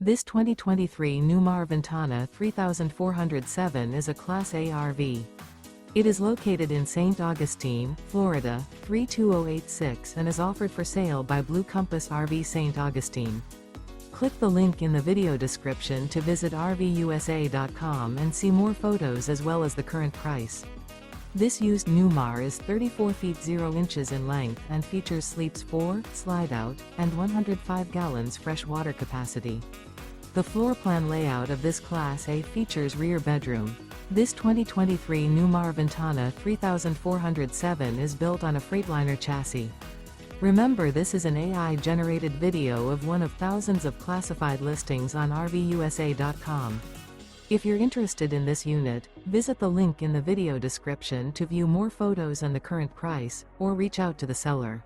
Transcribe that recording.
This 2023 Newmar Ventana 3407 is a Class A RV. It is located in St. Augustine, Florida, 32086 and is offered for sale by Blue Compass RV St. Augustine. Click the link in the video description to visit RVUSA.com and see more photos as well as the current price. This used Newmar is 34 feet 0 inches in length and features sleeps 4, Slideout, and 105 gallons fresh water capacity. The floor plan layout of this Class A features rear bedroom. This 2023 Newmar Ventana 3407 is built on a Freightliner chassis. Remember, this is an AI-generated video of one of thousands of classified listings on RVUSA.com. If you're interested in this unit, visit the link in the video description to view more photos and the current price, or reach out to the seller.